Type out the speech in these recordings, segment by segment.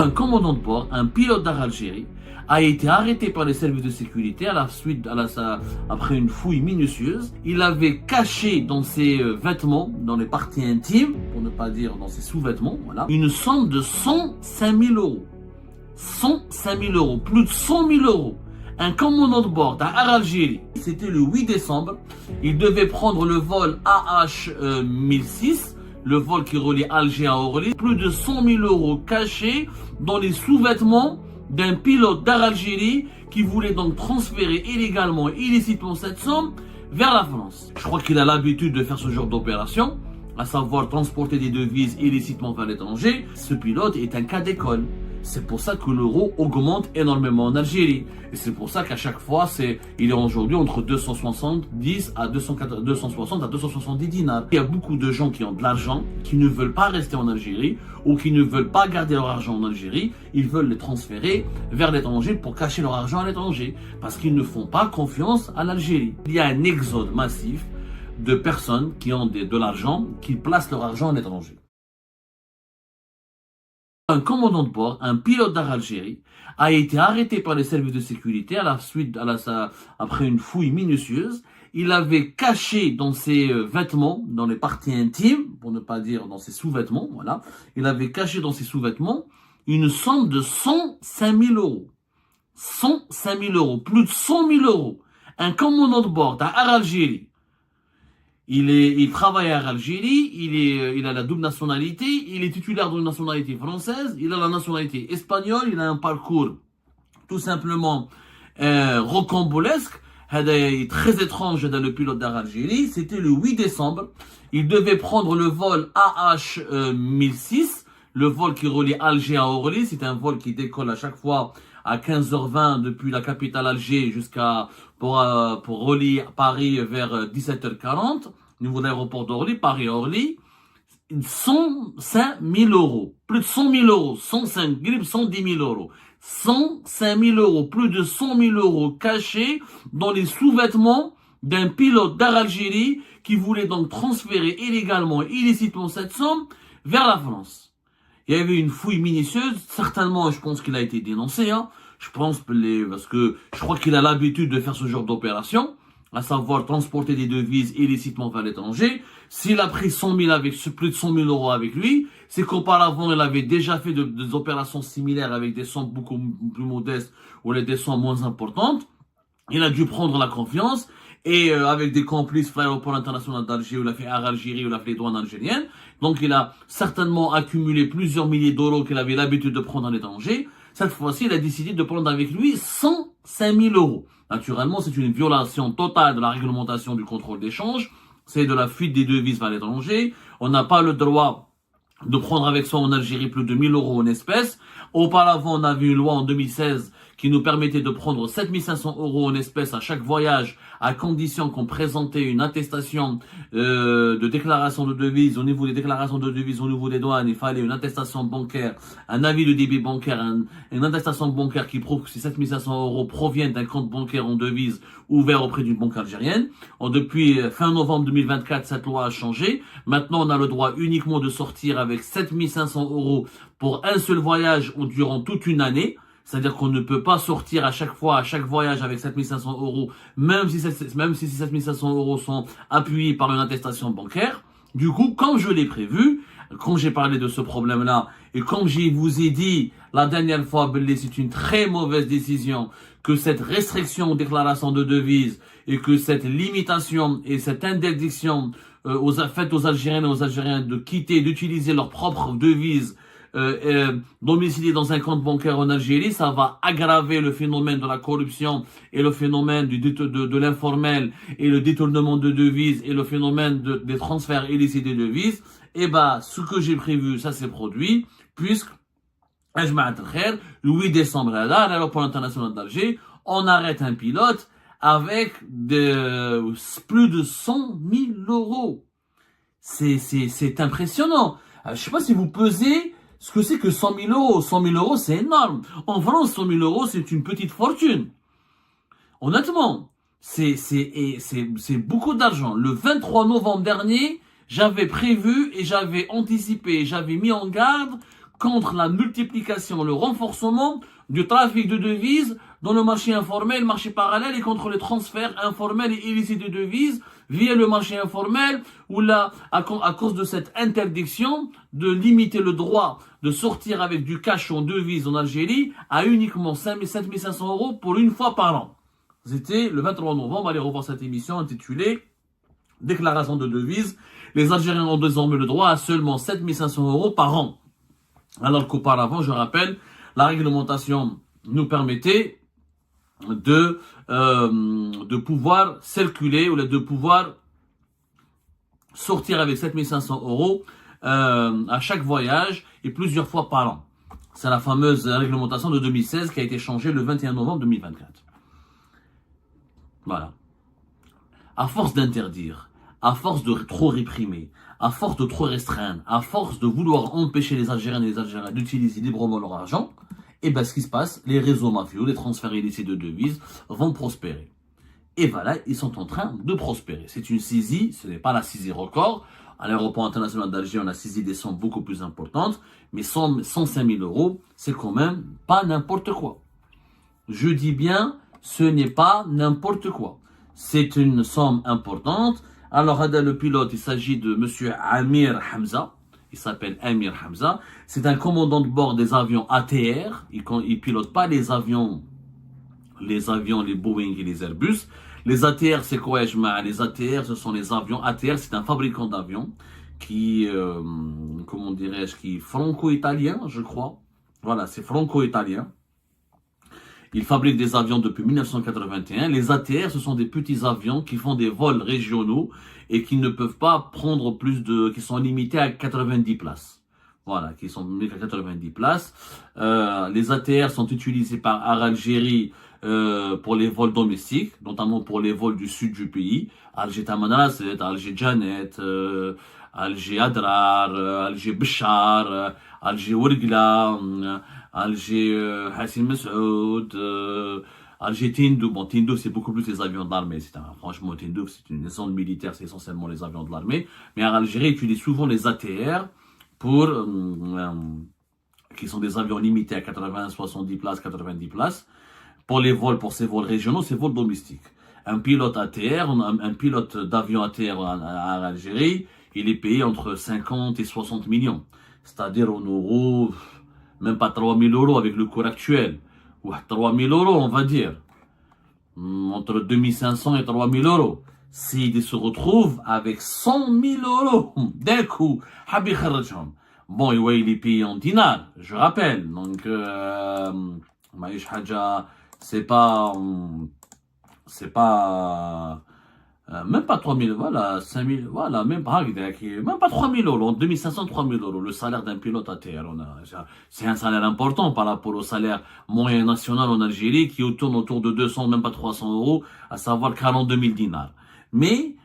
Un commandant de bord, un pilote d'Air Algérie, a été arrêté par les services de sécurité après une fouille minutieuse. Il avait caché dans ses vêtements, dans les parties intimes, pour ne pas dire dans ses sous-vêtements, voilà, une somme de 105 000 euros. 105 000 euros, plus de 100 000 euros. Un commandant de bord d'Air Algérie, c'était le 8 décembre, il devait prendre le vol AH 1006, le vol qui relie Alger à Orly, plus de 100 000 euros cachés dans les sous-vêtements d'un pilote d'Air Algérie qui voulait donc transférer illégalement, illicitement cette somme vers la France. Je crois qu'il a l'habitude de faire ce genre d'opération, à savoir transporter des devises illicitement vers l'étranger. Ce pilote est un cas d'école. C'est pour ça que l'euro augmente énormément en Algérie. Et c'est pour ça qu'à chaque fois, il est aujourd'hui entre 270 à 260 à 270 dinars. Il y a beaucoup de gens qui ont de l'argent, qui ne veulent pas rester en Algérie ou qui ne veulent pas garder leur argent en Algérie. Ils veulent les transférer vers l'étranger pour cacher leur argent à l'étranger parce qu'ils ne font pas confiance à l'Algérie. Il y a un exode massif de personnes qui ont de l'argent, qui placent leur argent à l'étranger. Un commandant de bord, un pilote d'Air Algérie, a été arrêté par les services de sécurité après une fouille minutieuse. Il avait caché dans ses vêtements, dans les parties intimes, pour ne pas dire dans ses sous-vêtements, voilà, il avait caché dans ses sous-vêtements une somme de 105 000 euros. 105 000 euros, plus de 100 000 euros. Un commandant de bord d'Air Algérie, il travaille à Algérie, il a la double nationalité, il est titulaire d'une nationalité française, il a la nationalité espagnole, il a un parcours tout simplement rocambolesque, très étrange dans le pilote d'Air Algérie. C'était le 8 décembre, il devait prendre le vol AH 1006, le vol qui relie Alger à Orly. C'est un vol qui décolle à chaque fois à 15h20 depuis la capitale Alger pour relier Paris vers 17h40, au niveau de l'aéroport d'Orly, Paris-Orly. 105 000 euros, plus de 100 000 euros, 105 000, 110 000 euros, 105 000 euros, plus de 100 000 euros cachés dans les sous-vêtements d'un pilote d'Air Algérie qui voulait donc transférer illégalement, illicitement cette somme vers la France. Il y avait une fouille minutieuse, certainement je pense qu'il a été dénoncé, parce que je crois qu'il a l'habitude de faire ce genre d'opération, à savoir transporter des devises illicitement vers l'étranger. S'il a pris 100 000 plus de 100 000 euros avec lui, c'est qu'auparavant il avait déjà fait des opérations similaires avec des sommes beaucoup plus modestes ou des sommes moins importantes. Il a dû prendre la confiance et avec des complices, l'aéroport international d'Alger, où il a fait Air Algérie, où il a fait les douanes algériennes. Donc il a certainement accumulé plusieurs milliers d'euros qu'il avait l'habitude de prendre à l'étranger. Cette fois-ci, il a décidé de prendre avec lui 105 000 euros. Naturellement, c'est une violation totale de la réglementation du contrôle d'échange. C'est de la fuite des devises vers l'étranger. On n'a pas le droit de prendre avec soi en Algérie plus de 1 000 euros en espèces. Auparavant, on avait une loi en 2016 qui nous permettait de prendre 7 500 euros en espèces à chaque voyage, à condition qu'on présentait une attestation de déclaration de devises. Au niveau des déclarations de devises, au niveau des douanes, il fallait une attestation bancaire, un avis de débit bancaire, une attestation bancaire qui prouve que ces 7 500 euros proviennent d'un compte bancaire en devises ouvert auprès d'une banque algérienne. Depuis fin novembre 2024, cette loi a changé. Maintenant, on a le droit uniquement de sortir avec 7 500 euros pour un seul voyage ou durant toute une année. C'est-à-dire qu'on ne peut pas sortir à chaque fois, à chaque voyage avec 7 500 euros, même si ces 7 500 euros sont appuyés par une attestation bancaire. Du coup, comme je l'ai prévu, quand j'ai parlé de ce problème-là, et comme je vous ai dit la dernière fois, c'est une très mauvaise décision que cette restriction aux déclarations de devises et que cette limitation et cette interdiction faite aux Algériennes et aux Algériens de quitter, d'utiliser leurs propres devises domicilié dans un compte bancaire en Algérie, ça va aggraver le phénomène de la corruption et le phénomène de l'informel et le détournement de devises et le phénomène des transferts illicites de devises. Et ce que j'ai prévu, ça s'est produit, puisque le 8 décembre, à l'aéroport international d'Alger, on arrête un pilote avec plus de 100 000 euros. C'est impressionnant. Je sais pas si vous pesez ce que c'est que 100 000 euros. 100 000 euros, c'est énorme. En France, 100 000 euros, c'est une petite fortune. Honnêtement, c'est beaucoup d'argent. Le 23 novembre dernier, j'avais prévu et j'avais anticipé, j'avais mis en garde contre la multiplication, le renforcement du trafic de devises dans le marché informel, le marché parallèle, et contre les transferts informels et illicites de devises via le marché informel, où là, à cause de cette interdiction de limiter le droit de sortir avec du cash en devises en Algérie à uniquement 5 500 euros pour une fois par an. C'était le 23 novembre, allez revoir cette émission intitulée Déclaration de devises. Les Algériens ont désormais le droit à seulement 7 500 euros par an. Alors qu'auparavant, je rappelle, la réglementation nous permettait de pouvoir circuler ou de pouvoir sortir avec 7 500 euros à chaque voyage et plusieurs fois par an. C'est la fameuse réglementation de 2016 qui a été changée le 21 novembre 2024. Voilà. À force d'interdire, à force de trop réprimer, à force de trop restreindre, à force de vouloir empêcher les Algériens et les Algériens d'utiliser librement leur argent, et bien ce qui se passe, les réseaux mafieux, les transferts illicites de devises vont prospérer. Et voilà, ils sont en train de prospérer. C'est une saisie, ce n'est pas la saisie record. À l'aéroport international d'Alger, on a saisi des sommes beaucoup plus importantes, mais 105 000 euros, c'est quand même pas n'importe quoi. Je dis bien, ce n'est pas n'importe quoi. C'est une somme importante. Alors, le pilote, il s'agit de monsieur Amir Hamza. Il s'appelle Amir Hamza. C'est un commandant de bord des avions ATR. Il pilote pas les avions, les Boeing et les Airbus. Les ATR, c'est quoi, Ejma? Les ATR, ce sont les avions. ATR, c'est un fabricant d'avions qui, comment dirais-je, qui est franco-italien, je crois. Voilà, c'est franco-italien. Il fabrique des avions depuis 1981. Les ATR, ce sont des petits avions qui font des vols régionaux et qui ne peuvent pas prendre qui sont limités à 90 places. Voilà, qui sont limités à 90 places. Les ATR sont utilisés par Air Algérie pour les vols domestiques, notamment pour les vols du sud du pays. Alger Tamanrasset, Alger Janet, Alger Adrar, Alger Béchar, Alger Ouergla, Alger Hassim Messoud, Alger Tindouf. Bon, Tindouf, c'est beaucoup plus les avions de l'armée. Franchement, Tindouf, c'est une zone militaire, c'est essentiellement les avions de l'armée. Mais en Algérie, ils utilisent souvent les ATR qui sont des avions limités à 80, 70 places, 90 places. Pour ces vols régionaux, ces vols domestiques. Un pilote ATR, un pilote d'avion ATR en Algérie, il est payé entre 50 et 60 millions. C'est-à-dire en euros, même pas 3 000 euros avec le cours actuel. Ou 3 000 euros, on va dire. Entre 2 500 et 3 000 euros. S'il se retrouve avec 100 000 euros d'un coup, bon, il est payé en dinars, je rappelle. Donc, c'est pas, même pas 3 000, voilà, 5 000, voilà, même pas 3 000 euros, 2 500, 3 000 euros, le salaire d'un pilote ATR, c'est un salaire important par rapport au salaire moyen national en Algérie qui tourne autour de 200, même pas 300 euros, à savoir 42 000 dinars. Mais,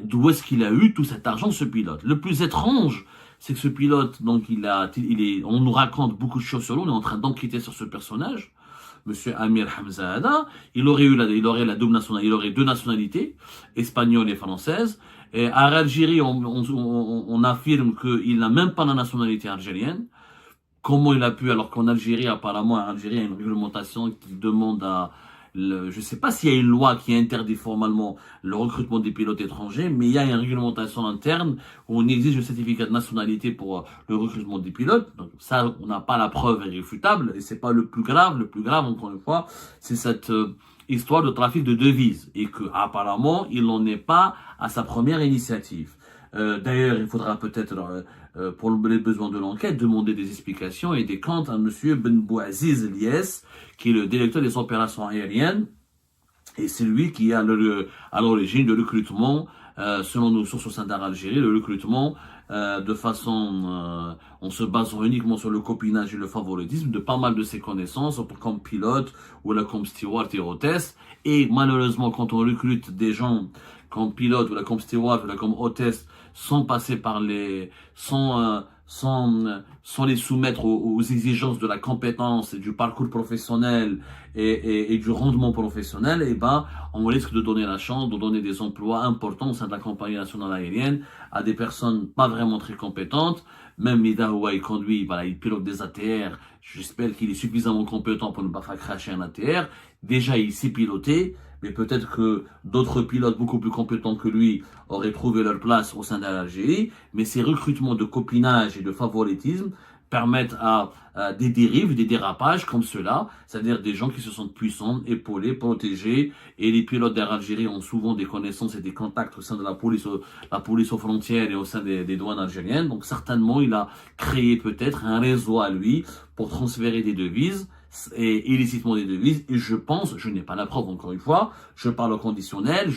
d'où est-ce qu'il a eu tout cet argent, ce pilote? Le plus étrange, c'est que ce pilote, donc, on nous raconte beaucoup de choses sur lui, on est en train d'enquêter sur ce personnage. Monsieur Amir Hamza, il aurait la double nationalité, il aurait deux nationalités, espagnole et française. Et à Algérie, on affirme qu'il n'a même pas la nationalité algérienne. Comment il a pu, alors qu'en Algérie, apparemment, en Algérie, il y a une réglementation qui demande je ne sais pas s'il y a une loi qui interdit formellement le recrutement des pilotes étrangers, mais il y a une réglementation interne où on exige un certificat de nationalité pour le recrutement des pilotes. Donc ça, on n'a pas la preuve irréfutable et c'est pas le plus grave. Le plus grave, encore une fois, c'est cette histoire de trafic de devises et que apparemment, il n'en est pas à sa première initiative. D'ailleurs, il faudra peut-être, pour les besoins de l'enquête, demander des explications et des comptes à monsieur Ben Bouaziz Eliès, qui est le directeur des opérations aériennes, et c'est lui qui est à l'origine du recrutement, selon nos sources au sein d'Algérie, le recrutement de façon, en se basant uniquement sur le copinage et le favoritisme de pas mal de ses connaissances, comme pilote ou là comme steward et hôtesse. Et malheureusement, quand on recrute des gens comme pilote ou là comme steward ou là comme hôtesse, sans passer par sans les soumettre aux exigences de la compétence et du parcours professionnel et du rendement professionnel, eh ben, on risque de donner la chance de donner des emplois importants au sein de la compagnie nationale aérienne à des personnes pas vraiment très compétentes. Même Midahoua, il conduit, voilà, il pilote des ATR. J'espère qu'il est suffisamment compétent pour ne pas faire cracher un ATR. Déjà, il sait piloter, mais peut-être que d'autres pilotes beaucoup plus compétents que lui auraient trouvé leur place au sein de l'Algérie. Mais ces recrutements de copinage et de favoritisme permettent à des dérives, des dérapages comme cela, c'est-à-dire des gens qui se sentent puissants, épaulés, protégés, et les pilotes d'Air Algérie ont souvent des connaissances et des contacts au sein de la police aux frontières et au sein des douanes algériennes. Donc certainement, il a créé peut-être un réseau à lui pour transférer des devises, et illicitement des devises, et je pense, je n'ai pas la preuve encore une fois, je parle au conditionnel,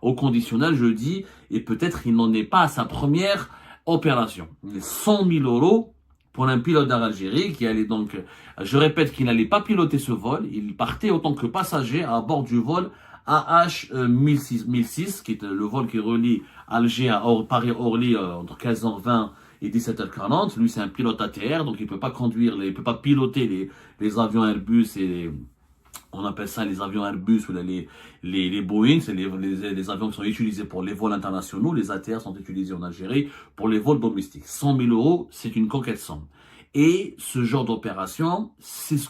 au conditionnel, je dis, et peut-être il n'en est pas à sa première opération. 100 000 euros pour un pilote d'Air Algérie qui allait donc, je répète qu'il n'allait pas piloter ce vol, il partait en tant que passager à bord du vol AH 1006, qui est le vol qui relie Alger à Paris-Orly entre 15h20 et 17h40. Lui, c'est un pilote ATR, donc il peut pas conduire, il peut pas piloter les avions Airbus on appelle ça les avions Airbus ou les Boeing, c'est les avions qui sont utilisés pour les vols internationaux. Les ATR sont utilisés en Algérie pour les vols domestiques. 100 000 euros, c'est une conquête somme. Et ce genre d'opération, c'est ce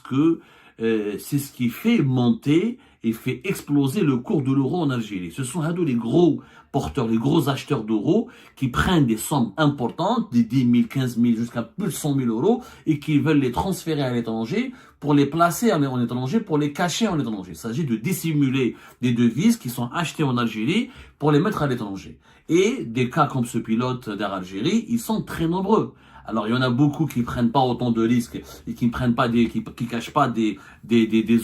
qui fait monter et fait exploser le cours de l'euro en Algérie. Ce sont les gros porteurs, les gros acheteurs d'euros qui prennent des sommes importantes, des 10 000, 15 000 jusqu'à plus de 100 000 euros et qui veulent les transférer à l'étranger pour les placer en étranger, pour les cacher en étranger. Il s'agit de dissimuler des devises qui sont achetées en Algérie pour les mettre à l'étranger. Et des cas comme ce pilote d'Air Algérie, ils sont très nombreux. Alors, il y en a beaucoup qui prennent pas autant de risques et qui ne prennent pas qui cachent pas des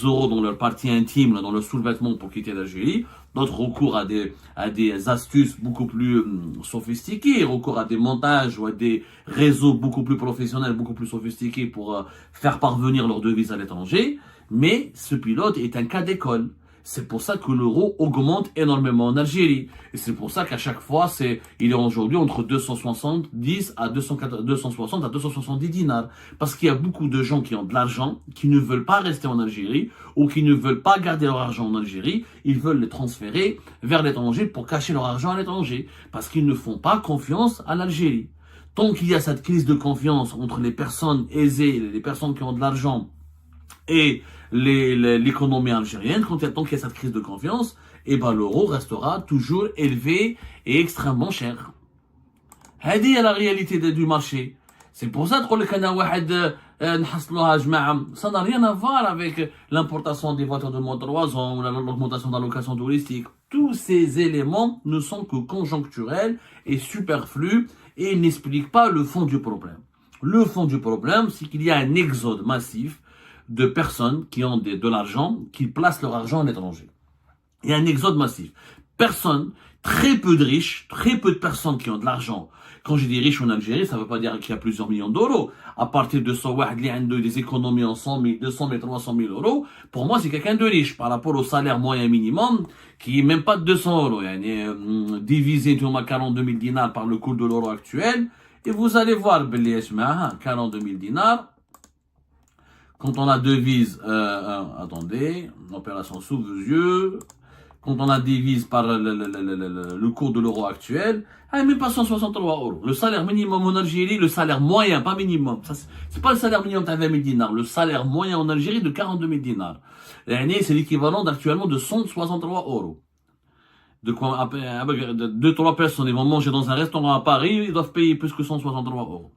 euros dans leur partie intime, dans leur sous-vêtement pour quitter l'Algérie. D'autres recourent à des astuces beaucoup plus sophistiquées, recourent à des montages ou à des réseaux beaucoup plus professionnels, beaucoup plus sophistiqués pour faire parvenir leurs devises à l'étranger. Mais ce pilote est un cas d'école. C'est pour ça que l'euro augmente énormément en Algérie. Et c'est pour ça qu'à chaque fois, il est aujourd'hui entre 260 à 270 dinars. Parce qu'il y a beaucoup de gens qui ont de l'argent, qui ne veulent pas rester en Algérie, ou qui ne veulent pas garder leur argent en Algérie. Ils veulent le transférer vers l'étranger pour cacher leur argent à l'étranger. Parce qu'ils ne font pas confiance à l'Algérie. Tant qu'il y a cette crise de confiance entre les personnes aisées, les personnes qui ont de l'argent, et l'économie algérienne, tant qu'il y a cette crise de confiance, eh ben l'euro restera toujours élevé et extrêmement cher. هذه est la réalité du marché. C'est pour ça que ça n'a rien à voir avec l'importation des voitures de moins de 3 ans ou l'augmentation de la location touristique. Tous ces éléments ne sont que conjoncturels et superflus et n'expliquent pas le fond du problème. Le fond du problème, c'est qu'il y a un exode massif de personnes qui ont de l'argent, qui placent leur argent à l'étranger. Il y a un exode massif. Très peu de riches, très peu de personnes qui ont de l'argent. Quand je dis riches en Algérie, ça ne veut pas dire qu'il y a plusieurs millions d'euros. À partir de ça, des économies en 100 000, 200 000, 300 000 euros, pour moi, c'est quelqu'un de riche par rapport au salaire moyen minimum, qui est même pas de 200 euros. Divisé 42 000 dinars par le cours de l'euro actuel, et vous allez voir, 42 000 dinars, quand on a devise, attendez, opération sous vos yeux, quand on a divise par le cours de l'euro actuel, même pas 163 euros. Le salaire minimum en Algérie, le salaire moyen, pas minimum, c'est pas le salaire minimum de 20 000 dinars, le salaire moyen en Algérie de 42 000 dinars. C'est l'équivalent d'actuellement de 163 euros. De quoi, 2-3 personnes, ils vont manger dans un restaurant à Paris, ils doivent payer plus que 163 euros.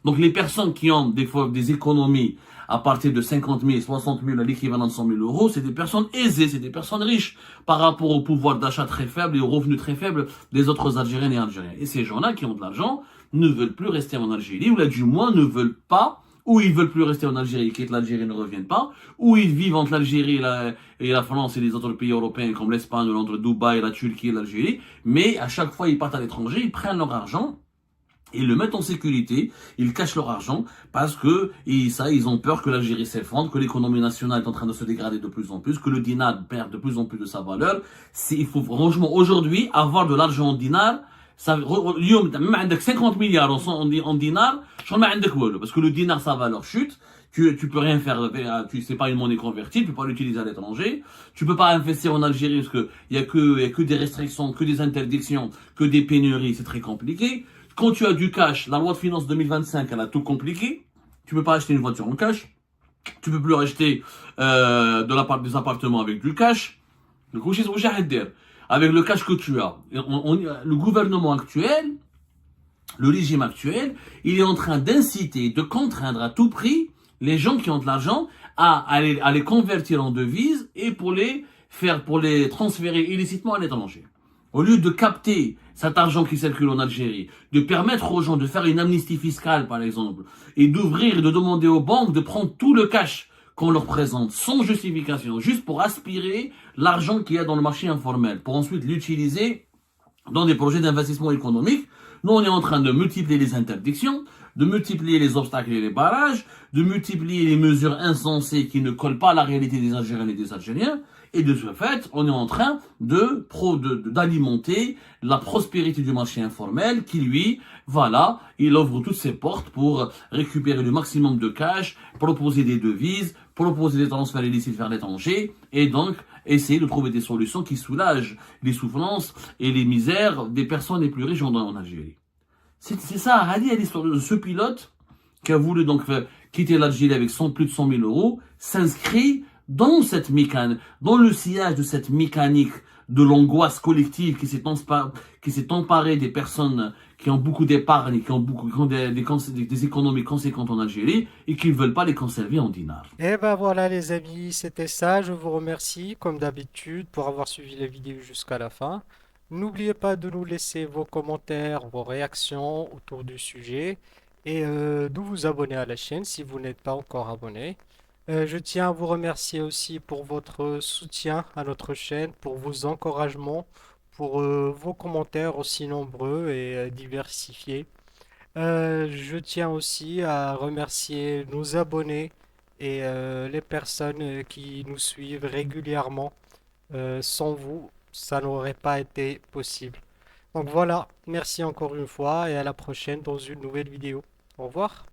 Donc les personnes qui ont des économies à partir de 50 000, 60 000, à l'équivalent de 100 000 euros, c'est des personnes aisées, c'est des personnes riches par rapport au pouvoir d'achat très faible et aux revenus très faibles des autres Algériennes et Algériens. Et ces gens-là qui ont de l'argent ne veulent plus rester en Algérie, ou là du moins ne veulent pas, ou ils veulent plus rester en Algérie, ils quittent l'Algérie, ne reviennent pas, ou ils vivent entre l'Algérie et la France et les autres pays européens comme l'Espagne, entre Dubaï, la Turquie et l'Algérie, mais à chaque fois ils partent à l'étranger, ils prennent leur argent, ils le mettent en sécurité, ils cachent leur argent parce que ils ont peur que l'Algérie s'effondre, que l'économie nationale est en train de se dégrader de plus en plus, que le dinar perd de plus en plus de sa valeur. Il faut franchement aujourd'hui avoir de l'argent en dinar, اليوم même عندك 50 milliards en dinars, شغل ما عندك والو, parce que le dinar sa valeur chute. Tu peux rien faire, c'est pas une monnaie convertible, tu peux pas l'utiliser à l'étranger. Tu peux pas investir en Algérie parce que il y a que des restrictions, que des interdictions, que des pénuries, c'est très compliqué. Quand tu as du cash, la loi de finances 2025, elle a tout compliqué. Tu peux pas acheter une voiture en cash. Tu peux plus acheter des appartements avec du cash. Le coup, avec le cash que tu as. Le gouvernement actuel, le régime actuel, il est en train d'inciter, de contraindre à tout prix les gens qui ont de l'argent à les convertir en devises et pour les transférer illicitement à l'étranger. Au lieu de capter cet argent qui circule en Algérie, de permettre aux gens de faire une amnistie fiscale, par exemple, et d'ouvrir et de demander aux banques de prendre tout le cash qu'on leur présente sans justification, juste pour aspirer l'argent qu'il y a dans le marché informel, pour ensuite l'utiliser dans des projets d'investissement économique. Nous, on est en train de multiplier les interdictions, de multiplier les obstacles et les barrages, de multiplier les mesures insensées qui ne collent pas à la réalité des Algériennes et des Algériens. Et de ce fait, on est en train d'alimenter la prospérité du marché informel qui, lui, voilà, il ouvre toutes ses portes pour récupérer le maximum de cash, proposer des devises, proposer des transferts illicites vers l'étranger, et donc essayer de trouver des solutions qui soulagent les souffrances et les misères des personnes les plus riches en Algérie. C'est ça, Ali, l'histoire de ce pilote qui a voulu donc quitter l'Algérie avec plus de 100 000 euros, s'inscrit dans cette mécanique, dans le sillage de cette mécanique de l'angoisse collective qui s'est emparée des personnes qui ont beaucoup d'épargne, qui ont des économies conséquentes en Algérie et qui ne veulent pas les conserver en dinars. Et ben voilà les amis, c'était ça. Je vous remercie comme d'habitude pour avoir suivi la vidéo jusqu'à la fin. N'oubliez pas de nous laisser vos commentaires, vos réactions autour du sujet et de vous abonner à la chaîne si vous n'êtes pas encore abonné. Je tiens à vous remercier aussi pour votre soutien à notre chaîne, pour vos encouragements, pour vos commentaires aussi nombreux et diversifiés. Je tiens aussi à remercier nos abonnés et les personnes qui nous suivent régulièrement. Sans vous, ça n'aurait pas été possible. Donc voilà, merci encore une fois et à la prochaine dans une nouvelle vidéo. Au revoir.